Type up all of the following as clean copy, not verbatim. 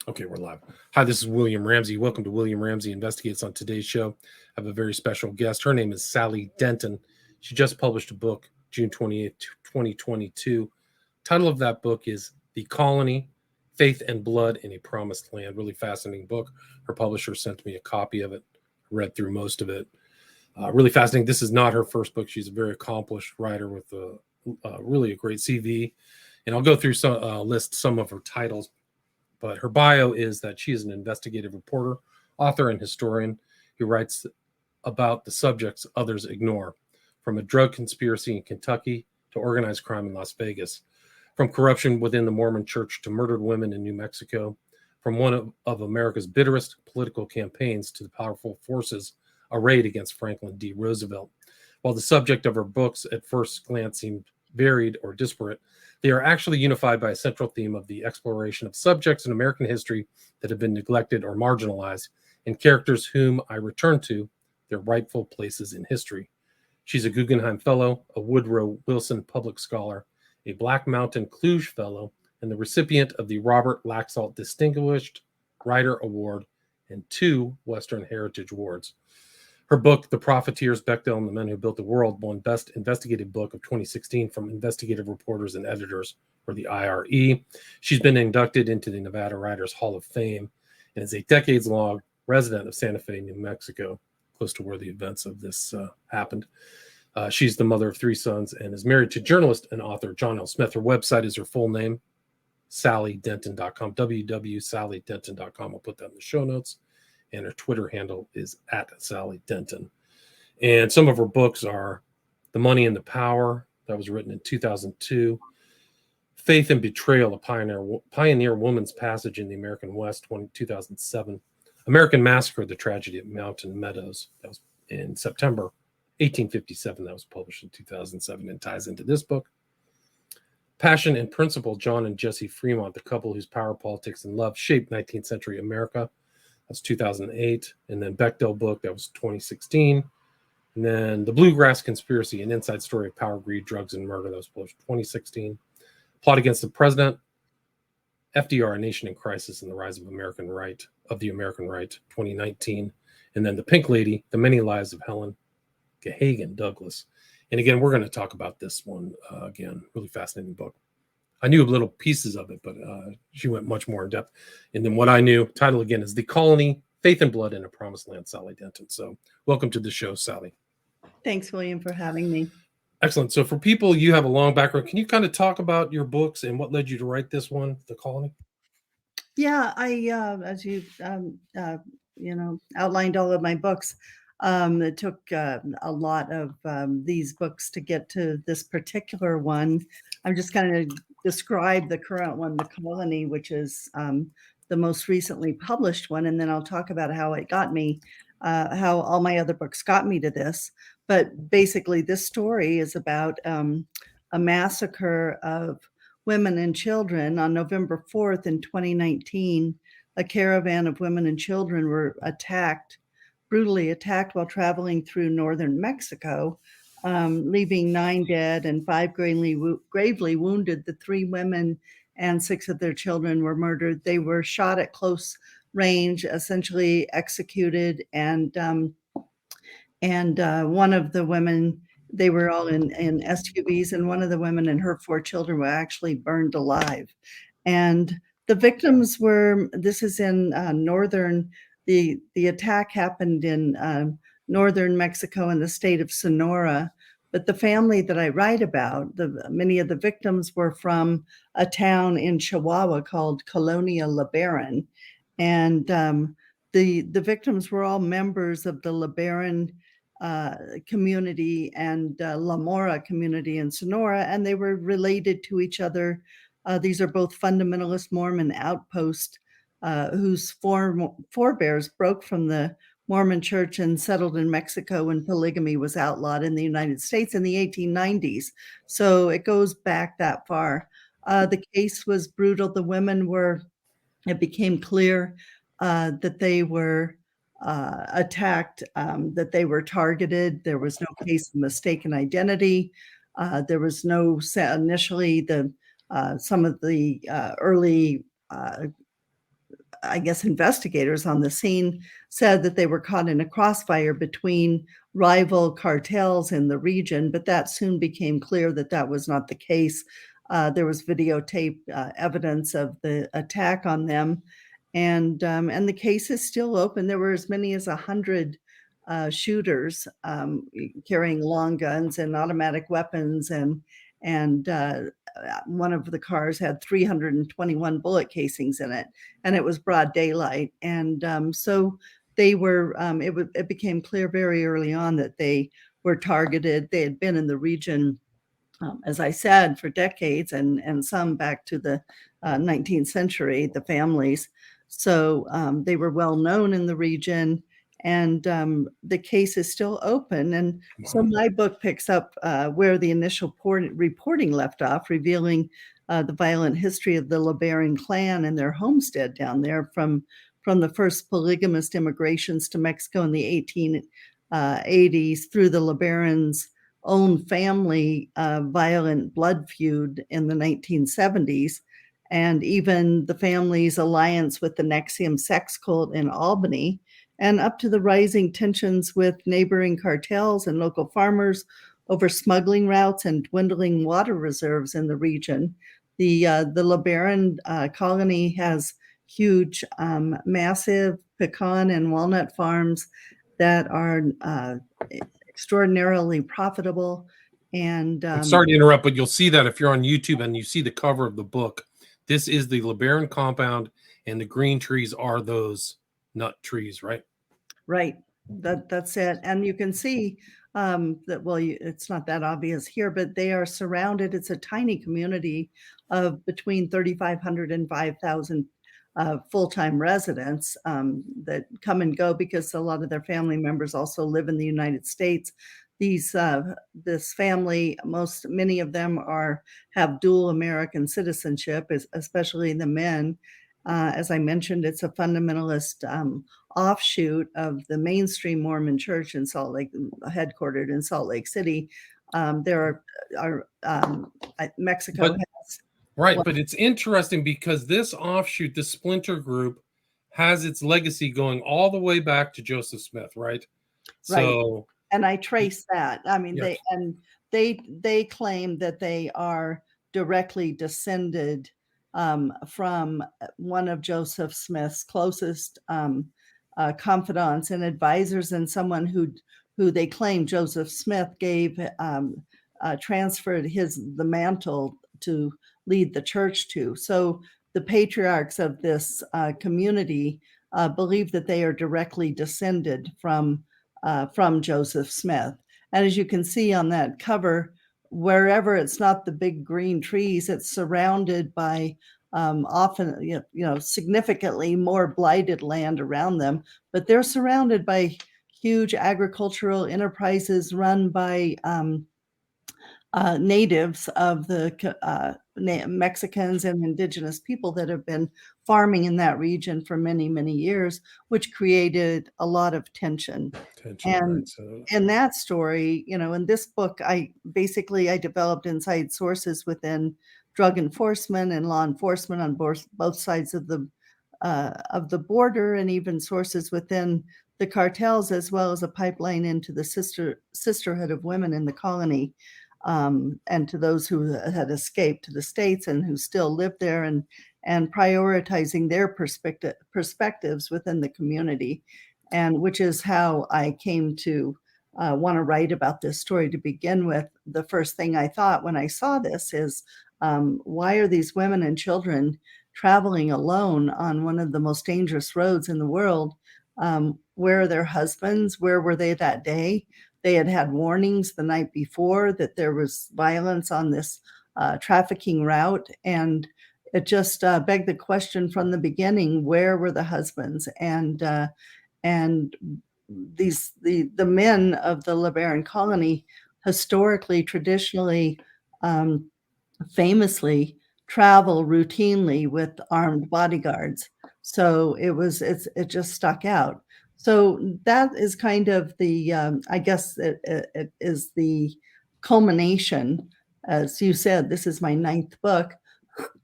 Okay, we're live. Hi, this is William Ramsey. Welcome to William Ramsey Investigates. On today's show, I have a very special guest. Her name is Sally Denton. She just published a book, June 28th, 2022. Title of that book is The Colony, Faith and Blood in a Promised Land. Really fascinating book. Her publisher sent me a copy of it. I read through most of it. Really fascinating. This is not her first book. She's a very accomplished writer with really a great CV. And I'll go through list some of her titles. But her bio is that she is an investigative reporter, author, and historian who writes about the subjects others ignore, from a drug conspiracy in Kentucky to organized crime in Las Vegas, from corruption within the Mormon Church to murdered women in New Mexico, from one of America's bitterest political campaigns to the powerful forces arrayed against Franklin D. Roosevelt. While the subject of her books at first glance seemed varied or disparate, they are actually unified by a central theme of the exploration of subjects in American history that have been neglected or marginalized, and characters whom I return to their rightful places in history. She's a Guggenheim Fellow, a Woodrow Wilson Public Scholar, a Black Mountain Kluge Fellow, and the recipient of the Robert Laxalt Distinguished Writer Award and 2 Western Heritage Awards. Her book, The Profiteers, Bechdel, and the Men Who Built the World, won Best Investigative Book of 2016 from Investigative Reporters and Editors, or the IRE. She's been inducted into the Nevada Writers Hall of Fame and is a decades-long resident of Santa Fe, New Mexico, close to where the events of this happened. She's the mother of 3 sons and is married to journalist and author John L. Smith. Her website is her full name, sallydenton.com, www.sallydenton.com. I'll put that in the show notes. And her Twitter handle is @SallyDenton. And some of her books are The Money and the Power, that was written in 2002. Faith and Betrayal, a pioneer woman's passage in the American West, 2007. American Massacre, The Tragedy at Mountain Meadows, that was in September 1857. That was published in 2007 and ties into this book. Passion and Principle, John and Jessie Fremont, the couple whose power, politics, and love shaped 19th century America. That's 2008. And then Bechdel book, that was 2016. And then The Bluegrass Conspiracy, an inside story of power, greed, drugs, and murder, that was published 2016. Plot Against the President, FDR, A Nation in Crisis, and the Rise of the American Right, 2019. And then The Pink Lady, The Many Lives of Helen Gahagan Douglas. And again, we're going to talk about this one again. Really fascinating book. I knew little pieces of it, but she went much more in depth. And then what I knew, title again is The Colony, Faith and Blood in a Promised Land, Sally Denton. So welcome to the show, Sally. Thanks, William, for having me. Excellent. So for people, you have a long background. Can you kind of talk about your books and what led you to write this one, The Colony? Yeah, as you outlined all of my books, it took a lot of these books to get to this particular one. I'm just going to describe the current one, The Colony, which is the most recently published one, and then I'll talk about how it got me, how all my other books got me to this. But basically, this story is about a massacre of women and children on November 4th in 2019. A caravan of women and children were brutally attacked while traveling through northern Mexico, leaving 9 dead and 5 gravely wounded. The 3 women and 6 of their children were murdered. They were shot at close range, essentially executed, and one of the women, they were all in SUVs, and one of the women and her 4 children were actually burned alive. And the victims this is in northern, the attack happened in northern Mexico in the state of Sonora. But the family that I write about, many of the victims were from a town in Chihuahua called Colonia LeBaron. And the victims were all members of the LeBaron community and La Mora community in Sonora, and they were related to each other. These are both fundamentalist Mormon outposts whose forebears broke from the Mormon Church and settled in Mexico when polygamy was outlawed in the United States in the 1890s. So it goes back that far. The case was brutal. The women it became clear that they were attacked, that they were targeted. There was no case of mistaken identity. There was no initially some of the early I guess, investigators on the scene said that they were caught in a crossfire between rival cartels in the region, but that soon became clear that that was not the case. There was videotape evidence of the attack on them, and the case is still open. There were as many as 100 shooters carrying long guns and automatic weapons, and one of the cars had 321 bullet casings in it, and it was broad daylight. And so they were. It became clear very early on that they were targeted. They had been in the region, as I said, for decades, and some back to the 19th century, the families. So they were well known in the region, and the case is still open. And so my book picks up where the initial reporting left off, revealing the violent history of the LeBaron clan and their homestead down there from the first polygamist immigrations to Mexico in the 1880s through the LeBarons' own family violent blood feud in the 1970s, and even the family's alliance with the Nexium sex cult in Albany, and up to the rising tensions with neighboring cartels and local farmers over smuggling routes and dwindling water reserves in the region. The LeBaron colony has huge, massive pecan and walnut farms that are extraordinarily profitable. And I'm sorry to interrupt, but you'll see that if you're on YouTube and you see the cover of the book, this is the LeBaron compound, and the green trees are those nut trees, right? Right. That's it. And you can see that, well, it's not that obvious here, but they are surrounded. It's a tiny community of between 3,500 and 5,000 full-time residents that come and go because a lot of their family members also live in the United States. This family, many of them have dual American citizenship, especially the men. As I mentioned, it's a fundamentalist offshoot of the mainstream Mormon Church in Salt Lake, headquartered in Salt Lake City. There are Mexico has. Right, but it's interesting because this offshoot, this splinter group, has its legacy going all the way back to Joseph Smith, right? Right. So, and I trace that. I mean, yes. they claim that they are directly descended from one of Joseph Smith's closest confidants and advisors, and someone who they claim Joseph Smith transferred the mantle to lead the church to. So the patriarchs of this community believe that they are directly descended from Joseph Smith. And as you can see on that cover, wherever it's not the big green trees, it's surrounded by often, significantly more blighted land around them, but they're surrounded by huge agricultural enterprises run by natives of the Mexicans and indigenous people that have been farming in that region for many, many years, which created a lot of tension. And Right, so. in that story, in this book, I developed inside sources within drug enforcement and law enforcement on both sides of the border, and even sources within the cartels, as well as a pipeline into the sisterhood of women in the colony. And to those who had escaped to the States and who still live there, and prioritizing their perspectives within the community, and which is how I came to want to write about this story to begin with. The first thing I thought when I saw this is, why are these women and children traveling alone on one of the most dangerous roads in the world? Where are their husbands? Where were they that day? They had warnings the night before that there was violence on this trafficking route. And it just begged the question from the beginning, where were the husbands? And the men of the LeBaron colony, historically, traditionally, famously, travel routinely with armed bodyguards. So it just stuck out. So that is kind of the, I guess it is the culmination. As you said, this is my 9th book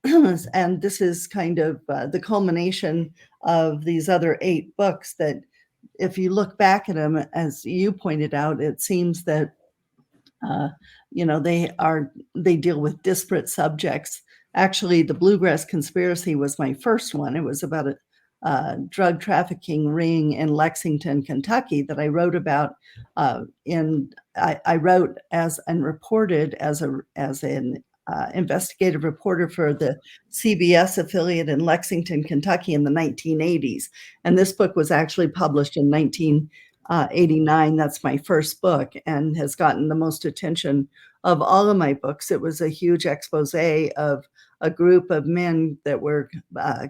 And this is kind of the culmination of these other 8 books that, if you look back at them, as you pointed out, it seems that uh, they deal with disparate subjects. Actually, the Bluegrass Conspiracy was my first one. It was about a drug trafficking ring in Lexington, Kentucky, that I wrote about. I wrote as and reported as an investigative reporter for the CBS affiliate in Lexington, Kentucky, in the 1980s. And this book was actually published in 1989. That's my first book, and has gotten the most attention of all of my books. It was a huge expose of a group of men that were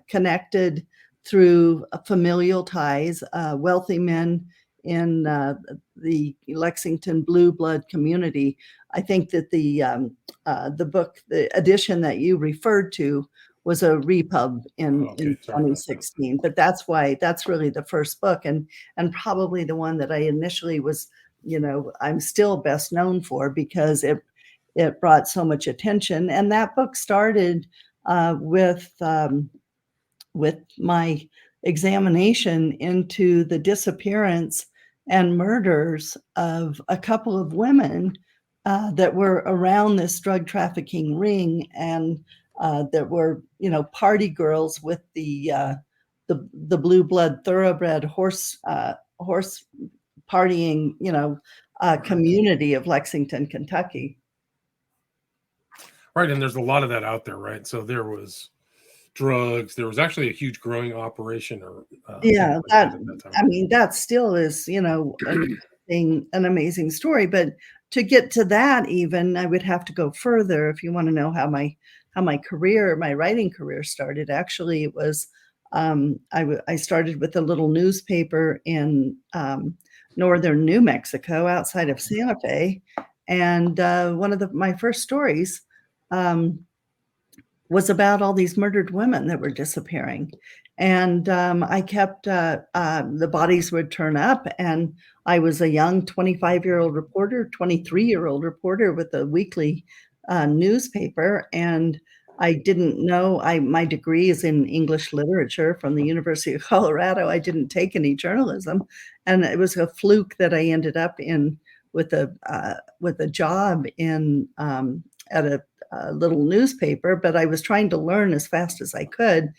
connected through familial ties, wealthy men in the Lexington blue blood community. I think that the book, the edition that you referred to, was a repub in Okay, sorry about that. 2016. But that's really the first book, and probably the one that I initially was, I'm still best known for, because it brought so much attention. And that book started with my examination into the disappearance and murders of a couple of women that were around this drug trafficking ring, and that were, party girls with the blue blood thoroughbred horse partying, community of Lexington, Kentucky. Right, and there's a lot of that out there, right? So there was drugs. There was actually a huge growing operation, or Yeah, like that at that time. that still is, an amazing story. But to get to that, even, I would have to go further. If you want to know how my writing career started, actually, it was I started with a little newspaper in northern New Mexico, outside of Santa Fe, and one of my first stories was about all these murdered women that were disappearing. And I kept, the bodies would turn up, and I was a young 25-year-old reporter, 23-year-old reporter with a weekly newspaper. And I didn't know, my degree is in English literature from the University of Colorado. I didn't take any journalism. And it was a fluke that I ended up in with a job in at a little newspaper. But I was trying to learn as fast as I could,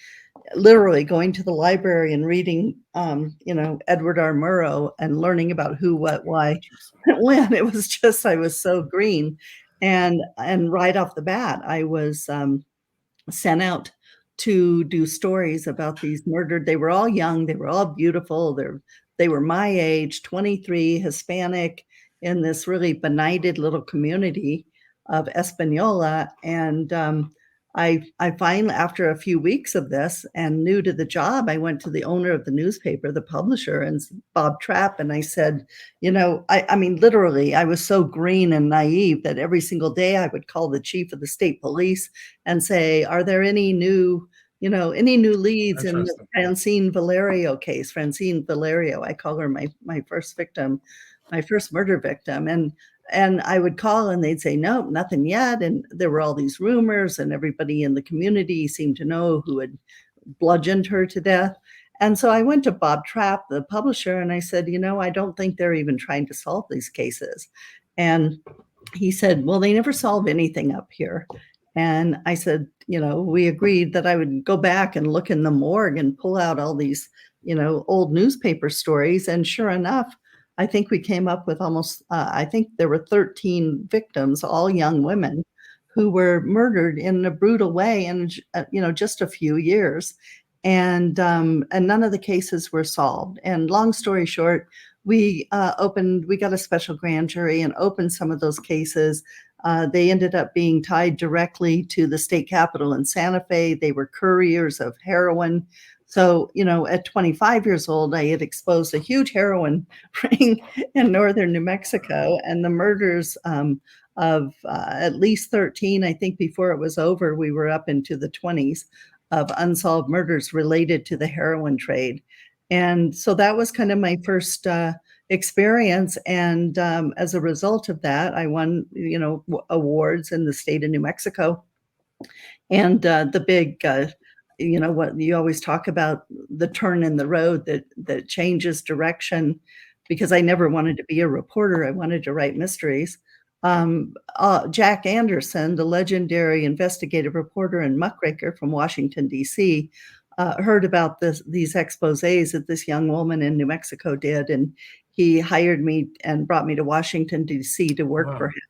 literally going to the library and reading, Edward R. Murrow, and learning about who, what, why, when. It was just, I was so green. And right off the bat, I was sent out to do stories about these murdered. They were all young. They were all beautiful. They were my age, 23, Hispanic, in this really benighted little community of Espanola. And I finally, after a few weeks of this and new to the job, I went to the owner of the newspaper, the publisher, and Bob Trapp, and I said, I mean, literally, I was so green and naive that every single day I would call the chief of the state police and say, are there any new leads in the Francine Valerio case? Francine Valerio, I call her my first victim, my first murder victim. And I would call and they'd say, no, nothing yet. And there were all these rumors, and everybody in the community seemed to know who had bludgeoned her to death. And so I went to Bob Trapp, the publisher, and I said, I don't think they're even trying to solve these cases. And he said, well, they never solve anything up here. And I said, we agreed that I would go back and look in the morgue and pull out all these, old newspaper stories. And sure enough, I think we came up with almost, I think there were 13 victims, all young women, who were murdered in a brutal way in, just a few years. And none of the cases were solved. And long story short, we got a special grand jury and opened some of those cases. They ended up being tied directly to the state capitol in Santa Fe. They were couriers of heroin. So, at 25 years old, I had exposed a huge heroin ring in northern New Mexico, and the murders of at least 13. I think before it was over, we were up into the 20s of unsolved murders related to the heroin trade. And so that was kind of my first experience. And as a result of that, I won, awards in the state of New Mexico. And the big, what you always talk about, the turn in the road that changes direction, because I never wanted to be a reporter. I wanted to write mysteries. Jack Anderson, the legendary investigative reporter and muckraker from Washington, D.C., heard about these exposés that this young woman in New Mexico did, and he hired me and brought me to Washington, D.C. to work for Wow. him.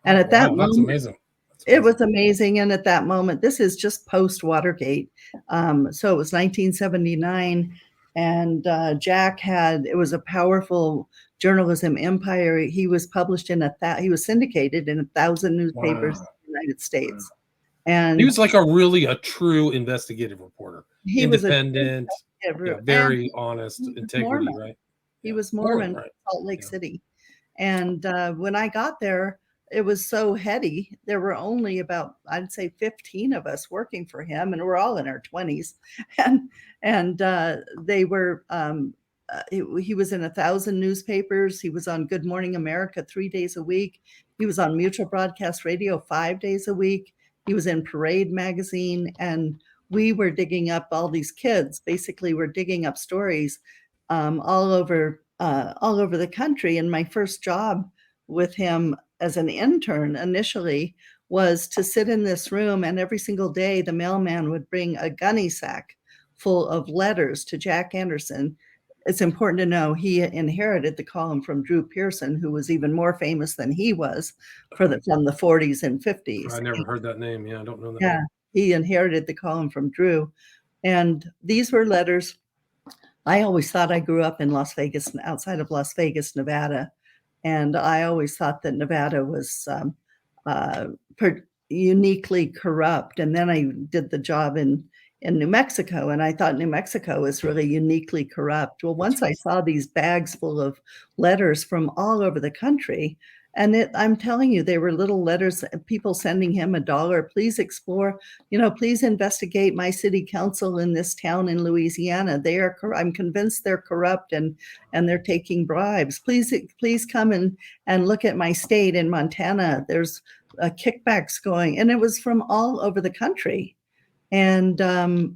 And at that Wow, that's moment, amazing. That's it amazing. was amazing, and at that moment, this is just post Watergate. So it was 1979, and Jack had it was a powerful journalism empire. He was published in he was syndicated in 1,000 newspapers Wow. in the United Wow. States, He and was like a true investigative reporter, he was a true independent, investigator, and very honest, he was integrity, Mormon. right? He Yeah, was Mormon, Mormon, right? Salt Lake Yeah. City. And when I got there, it was so heady. There were only about, I'd say, 15 of us working for him, and we're all in our 20s. And they were, he was in 1,000 newspapers. He was on Good Morning America 3 days a week. He was on Mutual Broadcast Radio 5 days a week. He was in Parade magazine, and we were digging up all these kids. Basically, we're digging up stories all over the country. And my first job with him as an intern initially was to sit in this room, and every single day the mailman would bring a gunny sack full of letters to Jack Anderson. It's important to know he inherited the column from Drew Pearson, who was even more famous than he was from the 40s and 50s. I never heard that name. Yeah, I don't know that Yeah, name. he inherited the column from Drew. And these were letters. I always thought I grew up in Las Vegas, outside of Las Vegas, Nevada. And I always thought that Nevada was uh, uniquely corrupt. And then I did the job in New Mexico, and I thought New Mexico was really uniquely corrupt. Well, once I saw these bags full of letters from all over the country, and I'm telling you, they were little letters, people sending him $1, please explore, please investigate my city council in this town in Louisiana. I'm convinced they're corrupt and they're taking bribes. Please come and look at my state in Montana. There's kickbacks going, and it was from all over the country. And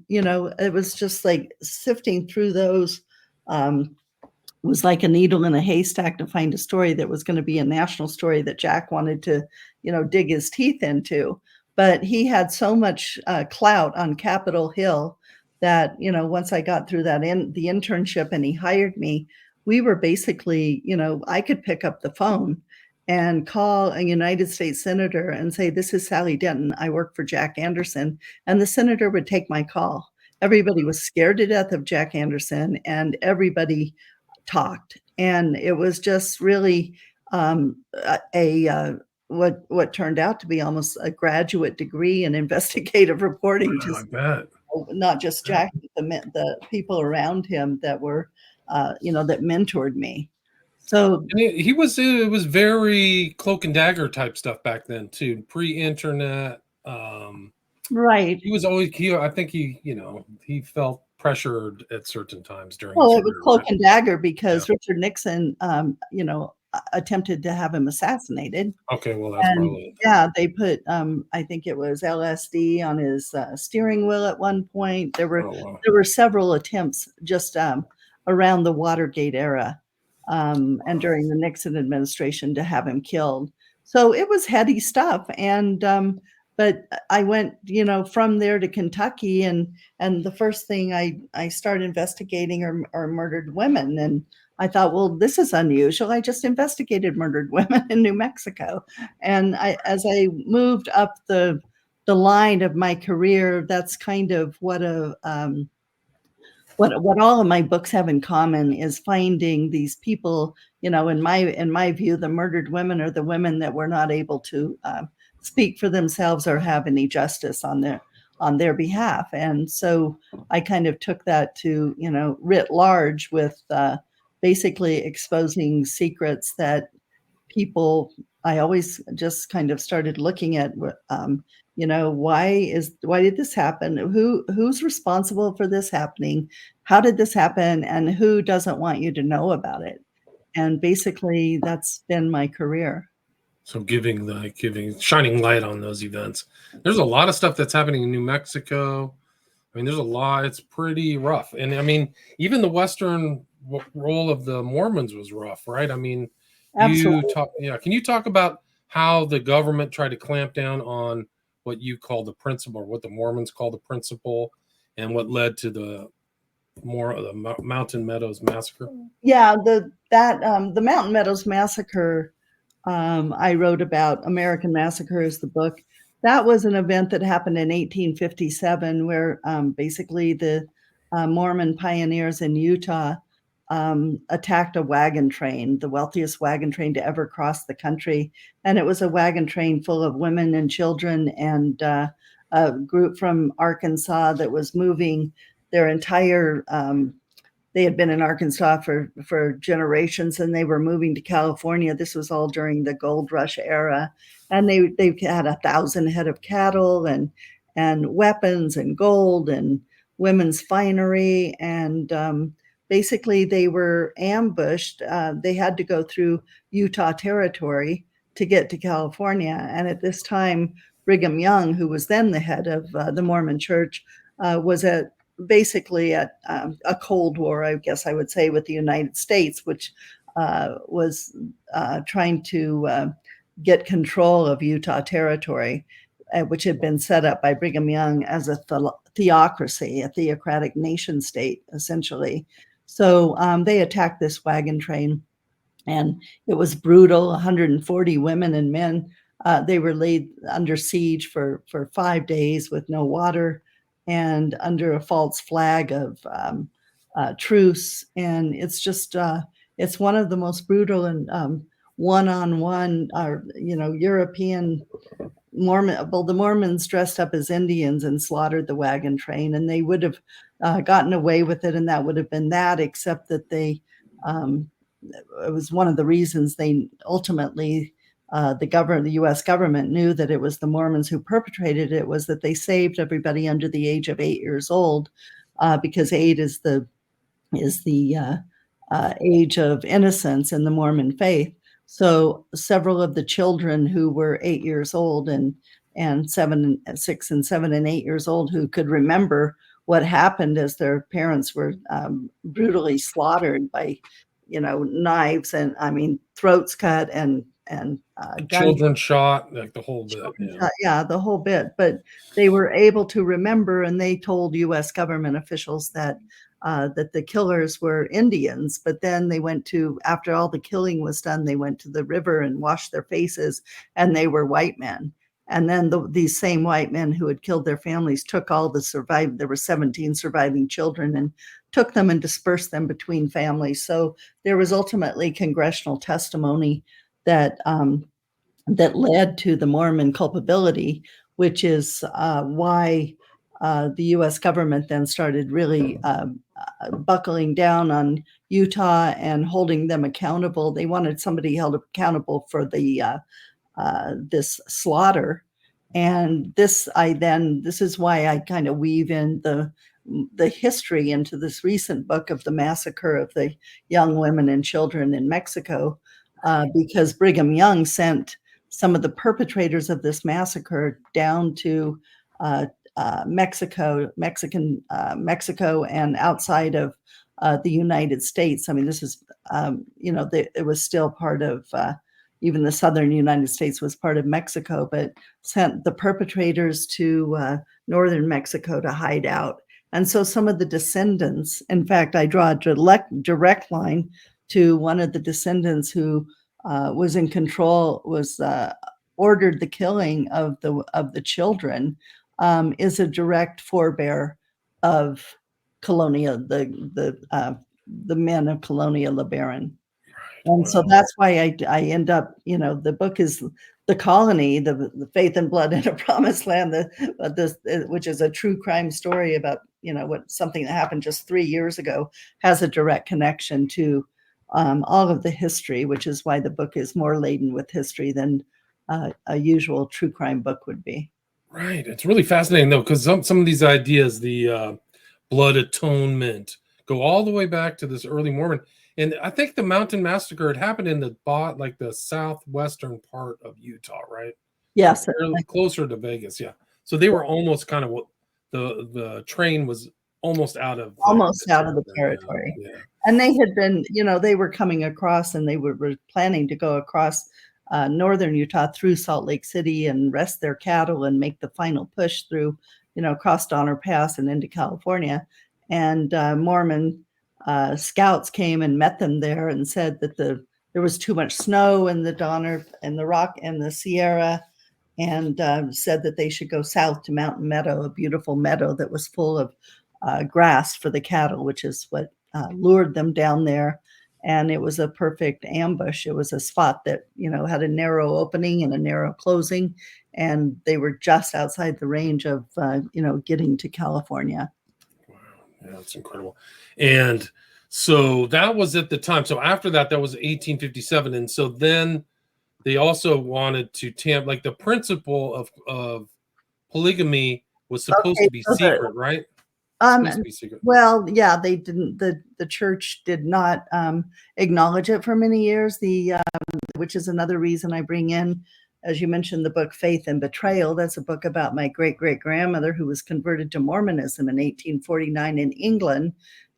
it was just like sifting through those. Was like a needle in a haystack to find a story that was going to be a national story that Jack wanted to, dig his teeth into. But he had so much clout on Capitol Hill that, once I got through the internship and he hired me, we were basically, I could pick up the phone and call a United States senator and say, "This is Sally Denton. I work for Jack Anderson." And the senator would take my call. Everybody was scared to death of Jack Anderson, and everybody talked. And it was just really what turned out to be almost a graduate degree in investigative reporting, I just bet. not just Jack, but the people around him that were, that mentored me. So And it was very cloak and dagger type stuff back then too, pre-internet. right. He was always I think he felt pressured at certain times during his Well, it was career, cloak right? and dagger Yeah. because Richard Nixon, attempted to have him assassinated. Okay, well that's And probably it. yeah, they put, I think it was LSD on his steering wheel at one point. There Oh wow. were several attempts just around the Watergate era and during the Nixon administration to have him killed. So it was heady stuff. And but I went, from there to Kentucky, and the first thing I started investigating are murdered women. And I thought, well, this is unusual. I just investigated murdered women in New Mexico. And as I moved up the line of my career, that's kind of what what all of my books have in common is finding these people. In my view, the murdered women are the women that were not able to speak for themselves or have any justice on their behalf. And so I kind of took that to, writ large, with basically exposing secrets that people. I always just kind of started looking at, why did this happen? Who's responsible for this happening? How did this happen? And who doesn't want you to know about it? And basically, that's been my career. So shining light on those events. There's a lot of stuff that's happening in New Mexico. I mean, there's a lot. It's pretty rough. And I mean, even the Western role of the Mormons was rough, right? I mean, Absolutely. can you talk about how the government tried to clamp down on what you call the principle, or what the Mormons call the principle, and what led to the Mountain Meadows massacre? Yeah, the Mountain Meadows massacre, I wrote about. American Massacre is the book. That was an event that happened in 1857, where basically the Mormon pioneers in Utah attacked a wagon train, the wealthiest wagon train to ever cross the country. And it was a wagon train full of women and children, and a group from Arkansas that was moving their entire they had been in Arkansas for generations, and they were moving to California. This was all during the gold rush era, and they had 1,000 head of cattle and weapons and gold and women's finery, and basically they were ambushed. They had to go through Utah territory to get to California, and at this time, Brigham Young, who was then the head of the Mormon Church, was basically at a Cold War, I guess I would say, with the United States, which was trying to get control of Utah territory, which had been set up by Brigham Young as a theocracy, a theocratic nation state, essentially. So they attacked this wagon train, and it was brutal. 140 women and men. They were laid under siege for 5 days with no water and under a false flag of truce. And it's just, it's one of the most brutal and one-on-one, European Mormon. Well, the Mormons dressed up as Indians and slaughtered the wagon train, and they would have gotten away with it, and that would have been that, except that it was one of the reasons they ultimately, the U.S. government knew that it was the Mormons who perpetrated it, was that they saved everybody under the age of 8 years old, because 8 is the age of innocence in the Mormon faith. So several of the children who were 8 years old and 6 and 7 and 8 years old, who could remember what happened as their parents were brutally slaughtered by, knives, and throats cut and Children shot, like the whole bit. Yeah, the whole bit. But they were able to remember, and they told U.S. government officials that the killers were Indians. But then they after all the killing was done, they went to the river and washed their faces, and they were white men. And then these same white men who had killed their families took all there were 17 surviving children, and took them and dispersed them between families. So there was ultimately congressional testimony that led to the Mormon culpability, which is why the U.S. government then started really buckling down on Utah and holding them accountable. They wanted somebody held accountable for this slaughter. And this is why I kind of weave in the history into this recent book of the massacre of the young women and children in Mexico, because Brigham Young sent some of the perpetrators of this massacre down to Mexico, and outside of the United States. I mean, this is, it was still part of, even the southern United States was part of Mexico, but sent the perpetrators to northern Mexico to hide out. And so some of the descendants, in fact, I draw a direct line to one of the descendants who was in control, was ordered the killing of the children, is a direct forebear of Colonia, the men of Colonia LeBaron. And so that's why I end up, the book is The Colony, the Faith and Blood in a Promised Land, which is a true crime story about, something that happened just 3 years ago, has a direct connection to all of the history, which is why the book is more laden with history than a usual true crime book would be. Right. It's really fascinating, though, because some of these ideas, the blood atonement, go all the way back to this early Mormon. And I think the Mountain Massacre had happened in the southwestern part of Utah, right? So Yes, closer to Vegas, yeah. So they were almost kind of what the train was almost out of almost the out of the territory. territory. Yeah. And they had been, they were coming across, and they were planning to go across northern Utah through Salt Lake City and rest their cattle and make the final push through, across Donner Pass and into California. And Mormon scouts came and met them there and said that there was too much snow in the Donner and the Rock and the Sierra, and said that they should go south to Mountain Meadow, a beautiful meadow that was full of grass for the cattle, which is what lured them down there. And it was a perfect ambush. It was a spot that, had a narrow opening and a narrow closing, and they were just outside the range of, getting to California. Wow. Yeah, that's incredible. And so that was at the time. So after that, that was 1857. And so then they also wanted to like the principle of polygamy was supposed Okay, to be so secret, right? um, Supposed to be secret. well, yeah, they didn't. The church did not acknowledge it for many years. Which is another reason I bring in, as you mentioned, the book Faith and Betrayal. That's a book about my great great grandmother who was converted to Mormonism in 1849 in England,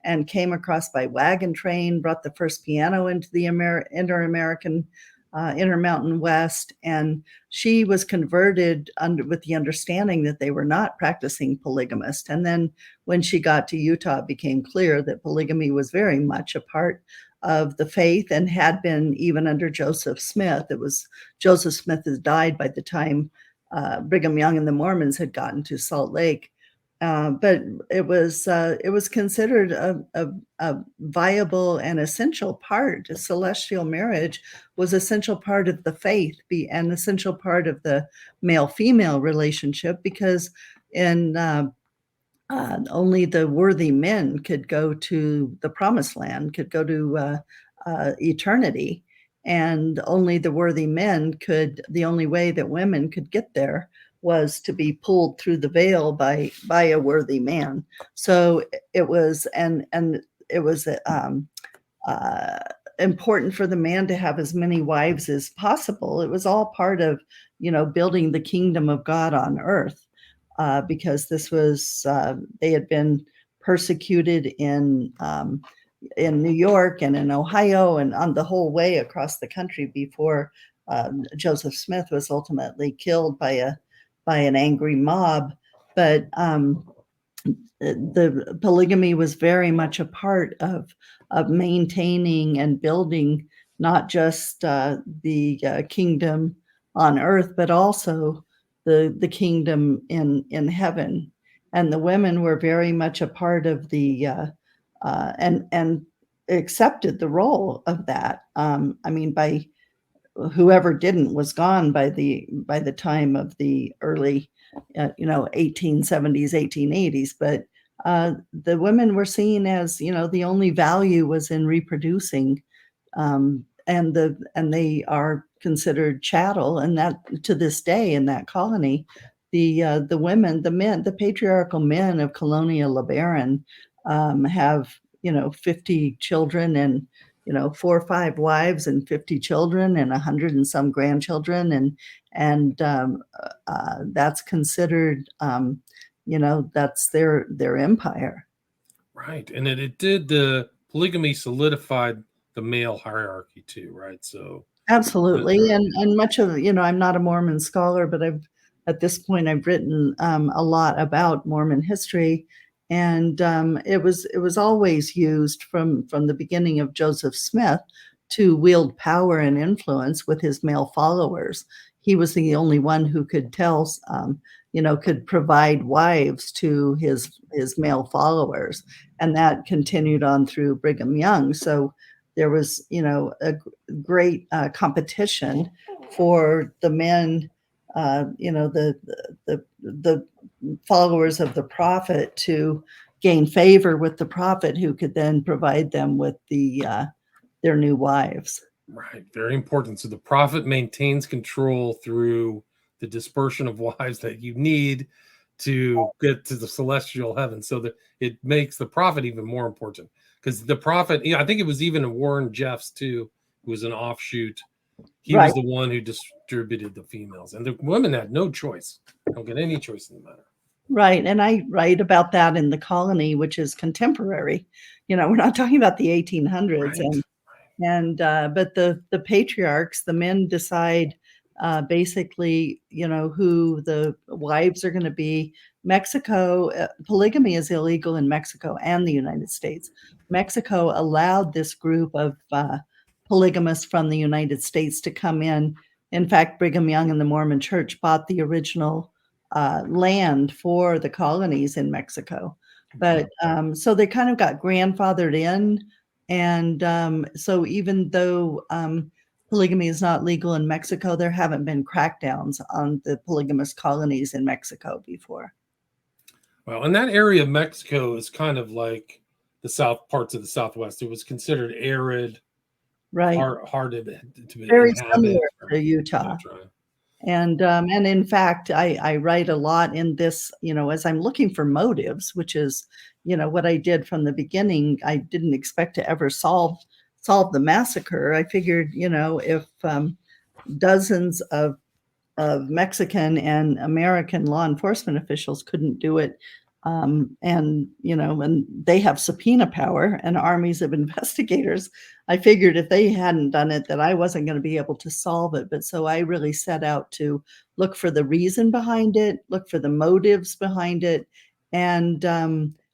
and came across by wagon train, brought the first piano into the inter-American, Intermountain West, and she was converted with the understanding that they were not practicing polygamist. And then when she got to Utah, it became clear that polygamy was very much a part of the faith, and had been even under Joseph Smith. Joseph Smith has died by the time Brigham Young and the Mormons had gotten to Salt Lake. But it was considered a viable and essential part. Celestial marriage was essential part of the faith, an essential part of the male-female relationship, because in only the worthy men could go to the promised land, could go to eternity. And only the worthy men the only way that women could get there was to be pulled through the veil by a worthy man. So it was, and it was important for the man to have as many wives as possible. It was all part of, building the kingdom of God on earth. Because this was, they had been persecuted in New York and in Ohio and on the whole way across the country before Joseph Smith was ultimately killed by an angry mob. But the polygamy was very much a part of maintaining and building not just the kingdom on earth, but also the kingdom in heaven. And the women were very much a part of the and accepted the role of that. I mean, by whoever didn't was gone by the time of the early 1870s, 1880s. But the women were seen as, the only value was in reproducing, and they are considered chattel. And that, to this day, in that colony, the women, the men, the patriarchal men of Colonial LeBaron have 50 children, and 4 or 5 wives and 50 children and 100 and some grandchildren, and that's considered, that's their empire. Right. And it did, the polygamy solidified the male hierarchy too, right? So Absolutely. And much of, I'm not a Mormon scholar, but at this point I've written a lot about Mormon history. And it was always used from the beginning of Joseph Smith to wield power and influence with his male followers. He was the only one who could could provide wives to his male followers. And that continued on through Brigham Young. So there was, a great competition for the men, the followers of the prophet, to gain favor with the prophet, who could then provide them with their new wives. right, very important. So the prophet maintains control through the dispersion of wives that you need to get to the celestial heaven. So that it makes the prophet even more important, because the prophet, I think it was even Warren Jeffs too, who was an offshoot. He Right. was the one who distributed the females, and the women had no choice. Don't get any choice in the matter. Right, and I write about that in The Colony, which is contemporary. We're not talking about the 1800s, Right. but the patriarchs, the men decide basically, who the wives are going to be. Mexico, polygamy is illegal in Mexico and the United States. Mexico allowed this group of polygamists from the United States to come in. In fact, Brigham Young and the Mormon Church bought the original land for the colonies in Mexico. But so they kind of got grandfathered in. And so even though polygamy is not legal in Mexico, there haven't been crackdowns on the polygamous colonies in Mexico before. Well, and that area of Mexico is kind of like the south parts of the Southwest. It was considered arid, Right. hard to Very inhabit. similar to Utah. And in fact, I write a lot in this, as I'm looking for motives, which is, what I did from the beginning. I didn't expect to ever solve the massacre. I figured, if dozens of Mexican and American law enforcement officials couldn't do it, and they have subpoena power and armies of investigators, I figured if they hadn't done it, that I wasn't going to be able to solve it. But so I really set out to look for the reason behind it, look for the motives behind it, and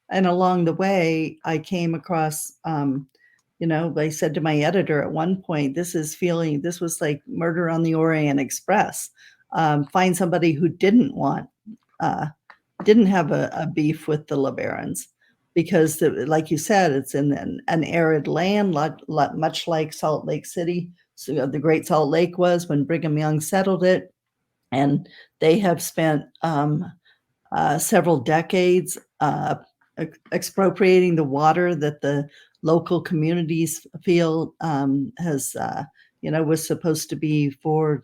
along the way, I came across. I said to my editor at one point, this was like Murder on the Orient Express. Find somebody who didn't have a beef with the LeBarons, because like you said, it's in an arid land, much like Salt Lake City. So the Great Salt Lake was when Brigham Young settled it. And they have spent several decades expropriating the water that the local communities feel was supposed to be for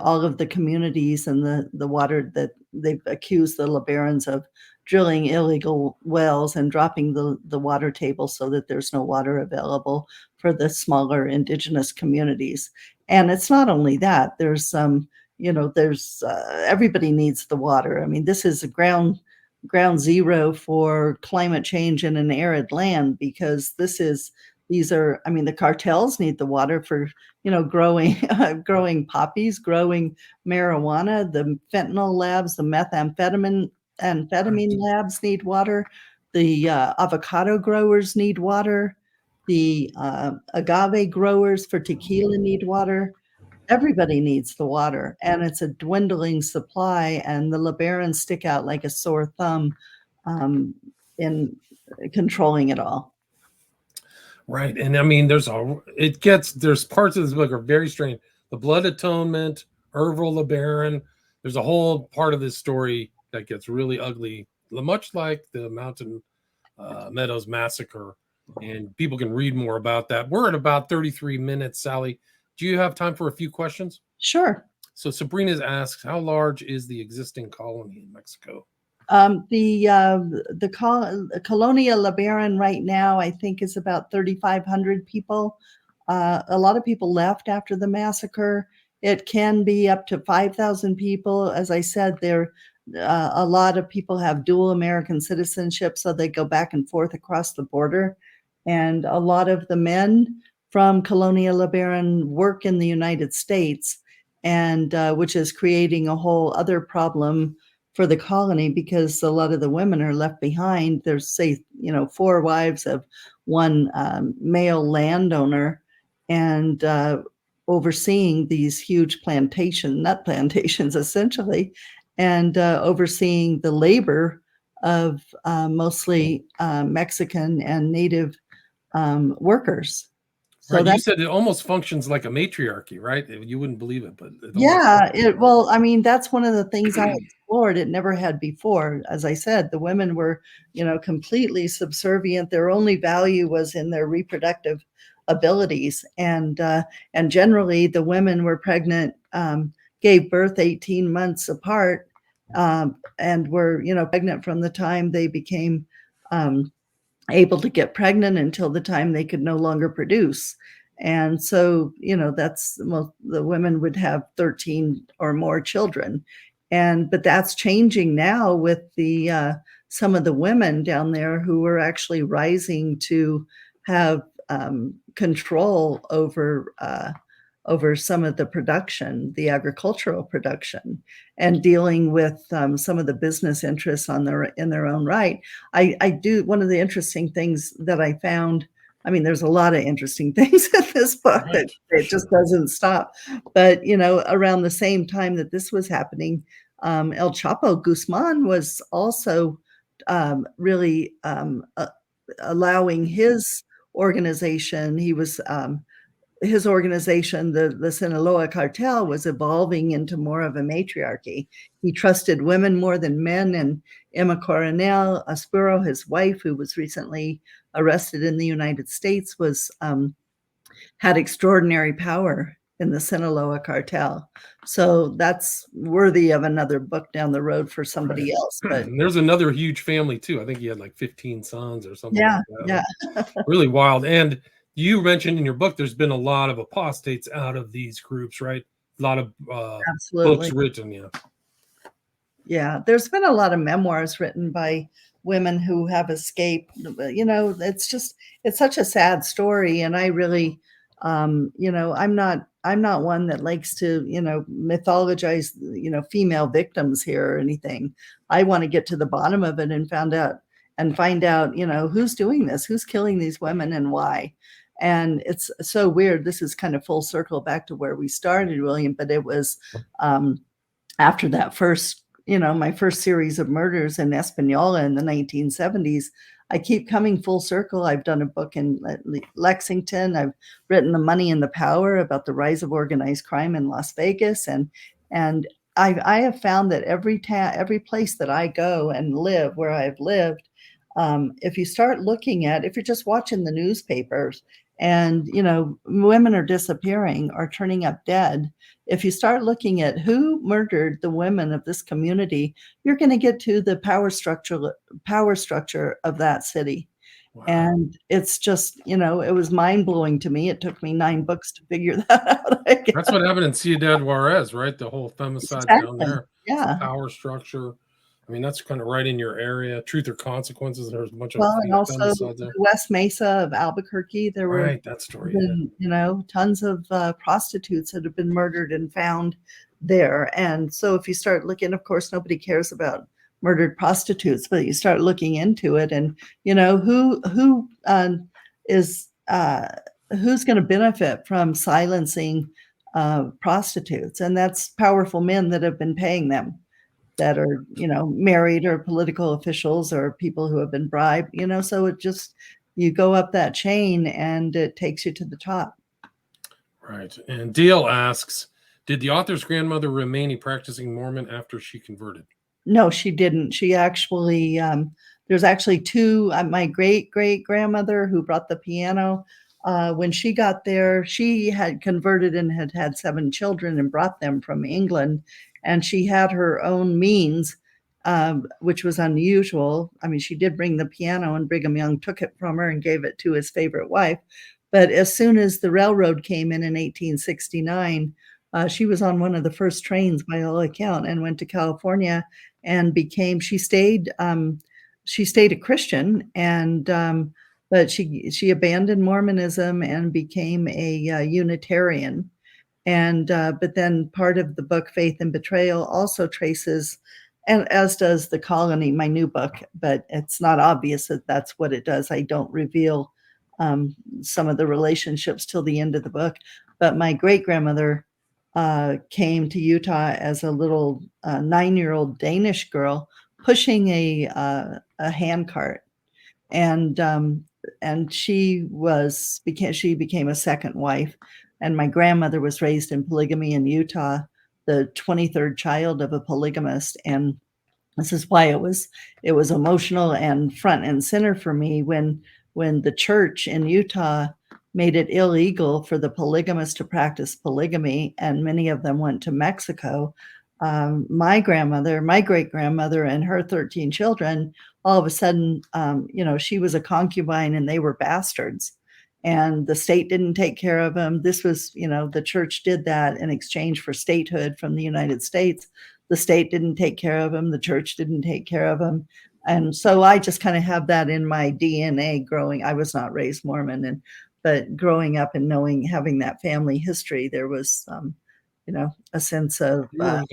all of the communities, and the water that they've accused the LeBarons of drilling illegal wells and dropping the water table so that there's no water available for the smaller indigenous communities. And it's not only that, there's everybody needs the water. I mean, this is a ground zero for climate change in an arid land, because the cartels need the water for, growing poppies, growing marijuana. The fentanyl labs, the methamphetamine labs need water. The avocado growers need water. The agave growers for tequila need water. Everybody needs the water, and it's a dwindling supply, and the LeBarons stick out like a sore thumb in controlling it all. Right. And I mean, there's parts of this book are very strange. The blood atonement, Ervil LeBaron. There's a whole part of this story that gets really ugly, much like the Mountain Meadows massacre. And people can read more about that. We're at about 33 minutes, Sally. Do you have time for a few questions? Sure. So Sabrina asks, how large is the existing colony in Mexico? The Colonia LeBaron right now, I think, is about 3,500 people. A lot of people left after the massacre. It can be up to 5,000 people. As I said, a lot of people have dual American citizenship, so they go back and forth across the border. And a lot of the men from Colonia LeBaron work in the United States, and which is creating a whole other problem for the colony, because a lot of the women are left behind. There's, say, 4 wives of one male landowner, and overseeing these huge nut plantations, essentially, and overseeing the labor of mostly Mexican and Native workers. So right, you said it almost functions like a matriarchy, right? You wouldn't believe it, but that's one of the things I explored. It never had before. As I said, the women were, completely subservient. Their only value was in their reproductive abilities, and generally the women were pregnant, gave birth 18 months apart, and were, pregnant from the time they became able to get pregnant until the time they could no longer produce. And so, that's the women would have 13 or more children. But that's changing now with some of the women down there who are actually rising to have control over some of the production, the agricultural production, and dealing with some of the business interests in their own right. I do, one of the interesting things that I found, I mean, there's a lot of interesting things in this book that Right. it just doesn't stop. But, around the same time that this was happening, El Chapo Guzman was also really allowing his organization. His organization, the Sinaloa cartel, was evolving into more of a matriarchy. He trusted women more than men, and Emma Coronel Aspuro, his wife, who was recently arrested in the United States, had extraordinary power in the Sinaloa cartel. So that's worthy of another book down the road for somebody Right. else. But There's another huge family too. I think he had like 15 sons or something yeah, like that. yeah, Like, really wild. And you mentioned in your book there's been a lot of apostates out of these groups, right? A lot of books absolutely. written. Yeah. Yeah, there's been a lot of memoirs written by women who have escaped. It's such a sad story, and I really, I'm not one that likes to, mythologize, female victims here or anything. I want to get to the bottom of it and find out, who's doing this, who's killing these women, and why. And it's so weird. This is kind of full circle back to where we started, William, but it was um, after that first, my first series of murders in Espanola in the 1970s, I keep coming full circle. I've done a book in Lexington. I've written The Money and the Power about the rise of organized crime in Las Vegas. And I have found that every place that I go and live, where I've lived, if you're just watching the newspapers and, women are disappearing or turning up dead, if you start looking at who murdered the women of this community, you're going to get to the power structure of that city. Wow. And it's just, it was mind blowing to me. It took me 9 books to figure that out. That's what happened in Ciudad Juarez, right? The whole femicides down Exactly. there. Yeah. Power structure. I mean, that's kind of right in your area. Truth or Consequences. There's a bunch of Well, and also femicides there. West Mesa of Albuquerque, there were Right, that story. Yeah. been, tons of prostitutes that have been murdered and found there. And so if you start looking, of course, nobody cares about murdered prostitutes, but you start looking into it, and who is who's going to benefit from silencing prostitutes, and that's powerful men that have been paying them, that are, married, or political officials, or people who have been bribed, so you go up that chain and it takes you to the top. Right. And Dale asks, did the author's grandmother remain a practicing Mormon after she converted? No, she didn't. She actually, there's actually 2, my great grandmother who brought the piano, when she got there, she had converted and had 7 children and brought them from England. And she had her own means, which was unusual. I mean, she did bring the piano, and Brigham Young took it from her and gave it to his favorite wife. But as soon as the railroad came in 1869, she was on one of the first trains by all account, and went to California and she stayed a Christian, and but she abandoned Mormonism and became a Unitarian. And but then part of the book, Faith and Betrayal, also traces, and as does The Colony, my new book, but it's not obvious that that's what it does. I don't reveal some of the relationships till the end of the book. But my great grandmother came to Utah as a little 9-year-old Danish girl pushing a handcart, and she became a second wife. And my grandmother was raised in polygamy in Utah, the 23rd child of a polygamist. And this is why it was emotional and front and center for me when the church in Utah made it illegal for the polygamists to practice polygamy, and many of them went to Mexico. my grandmother, my great grandmother, and her 13 children, all of a sudden, she was a concubine and they were bastards. And the state didn't take care of them. This was, the church did that in exchange for statehood from the United States. The state didn't take care of them. The church didn't take care of them. And so I just kind of have that in my DNA growing. I was not raised Mormon, but growing up and having that family history, there was, a sense of You're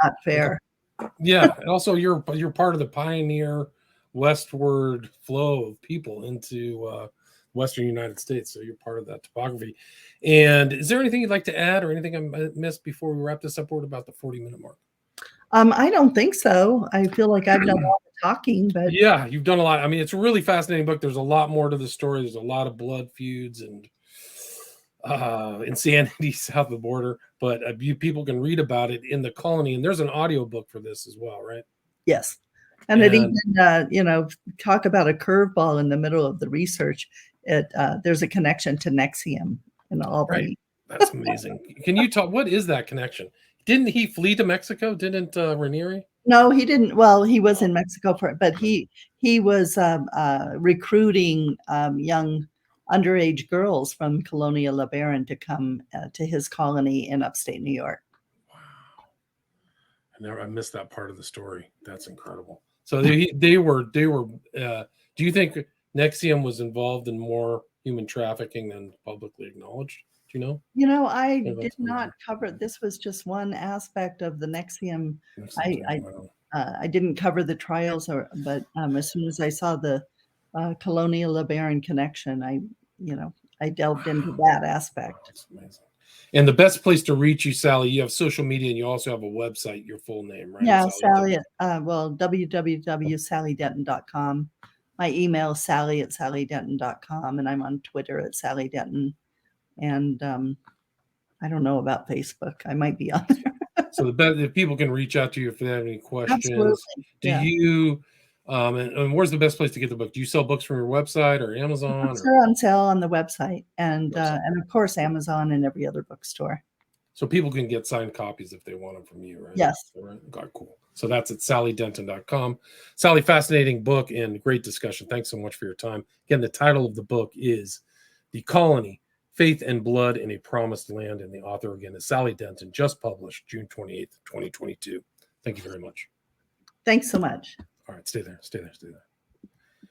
not fair. Yeah, and also you're part of the pioneer westward flow of people into Western United States, so you're part of that topography. And is there anything you'd like to add, or anything I missed before we wrap this up? What about the 40-minute mark? I don't think so. I feel like I've done a lot of talking, but yeah, you've done a lot. I mean, it's a really fascinating book. There's a lot more to the story. There's a lot of blood feuds and insanity south of the border, but people can read about it in the colony, and there's an audio book for this as well, right? Yes. And it even, talk about a curveball in the middle of the research. There's a connection to Nexium in Albany. Right. That's amazing. Can you talk? What is that connection? Didn't he flee to Mexico? Didn't Ranieri? No, he didn't. Well, he was in Mexico but he was recruiting young underage girls from Colonia LeBaron to come to his colony in upstate New York. Wow. I missed that part of the story. That's incredible. So they were do you think Nexium was involved in more human trafficking than publicly acknowledged? Do you know? I did not cover, this was just one aspect of the Nexium. I didn't cover the trials, but as soon as I saw the Colonia LeBaron connection, I delved into that aspect. That's amazing. And the best place to reach you, Sally, you have social media and you also have a website, your full name, right? Yeah, Sally, www.sallydenton.com. My email is sally@sallydenton.com, and I'm on Twitter at Sally Denton. And I don't know about Facebook. I might be on there. So if people can reach out to you if they have any questions. Absolutely. Do you and where's the best place to get the book? Do you sell books from your website or Amazon? Books are on sale on the website and of course Amazon and every other bookstore. So people can get signed copies if they want them from you, right? Yes. Right. Okay, cool. So that's at sallydenton.com. Sally, fascinating book and great discussion. Thanks so much for your time. Again, the title of the book is The Colony, Faith and Blood in a Promised Land, and the author again is Sally Denton, just published June 28th, 2022. Thank you very much. Thanks so much. All right, stay there.